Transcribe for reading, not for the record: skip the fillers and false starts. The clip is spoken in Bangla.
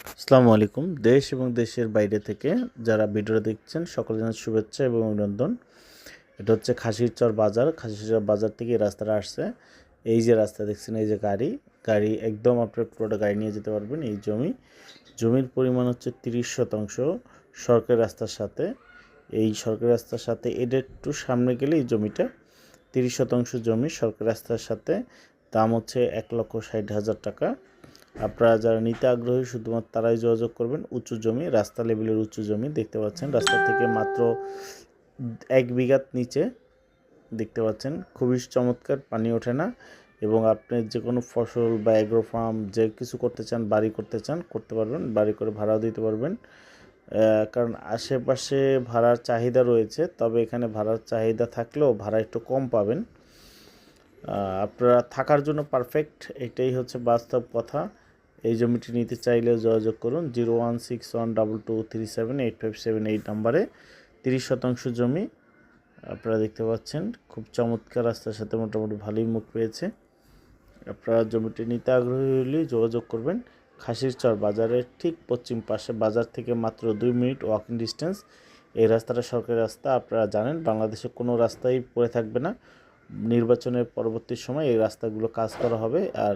আসসালামু আলাইকুম। দেশ এবং দেশের বাইরে থেকে যারা ভিডিওটা দেখছেন সকলে জানাই শুভেচ্ছা এবং অভিনন্দন। এটা হচ্ছে খাসিরচর বাজার। খাসিরচর বাজার থেকে এই রাস্তাটা আসছে। এই যে রাস্তা দেখছেন, এই যে গাড়ি একদম আপনার পুরোটা গাড়ি নিয়ে যেতে পারবেন। এই জমির পরিমাণ হচ্ছে 30% সরকারি রাস্তার সাথে। এই সরকারি রাস্তার সাথে এটা একটু সামনে গেলে এই জমিটা 30% জমি সরকারি রাস্তার সাথে। দাম হচ্ছে 1,60,000 টাকা। আপনারা যারা নিতে আগ্রহী শুধুমাত্র তারাই যোগাযোগ করবেন। উঁচু জমি, রাস্তা লেভেলের উঁচু জমি দেখতে পাচ্ছেন। রাস্তা থেকে মাত্র 1 বিঘার নিচে দেখতে পাচ্ছেন। খুবই চমৎকার, পানি ওঠে না এবং আপনি যে কোনো ফসল বা অ্যাগ্রো ফার্ম যে কিছু করতে চান, বাড়ি করতে চান করতে পারবেন। বাড়ি করে ভাড়াও দিতে পারবেন। কারণ আশেপাশে ভাড়ার চাহিদা রয়েছে, তবে এখানে ভাড়ার চাহিদা থাকলেও ভাড়া একটু কম পাবেন। আপনারা থাকার জন্য পারফেক্ট, এটাই হচ্ছে বাস্তব কথা। এই জমিটি নিতে চাইলে যোগাযোগ করুন 016122378578 নাম্বারে। 30% জমি আপনারা দেখতে পাচ্ছেন। খুব চমৎকার, রাস্তার সাথে মোটামুটি ভালোই মুখ পেয়েছে। আপনারা জমিটি নিতে আগ্রহী হলে যোগাযোগ করবেন। খাসিরচর বাজারের ঠিক পশ্চিম পাশে, বাজার থেকে মাত্র 2 মিনিট ওয়াকিং ডিস্টেন্স। এই রাস্তাটা সরকারি রাস্তা। আপনারা জানেন বাংলাদেশে কোনো রাস্তাই পড়ে থাকবে না। নির্বাচনের পরবর্তী সময় এই রাস্তাগুলো কাজ করা হবে। আর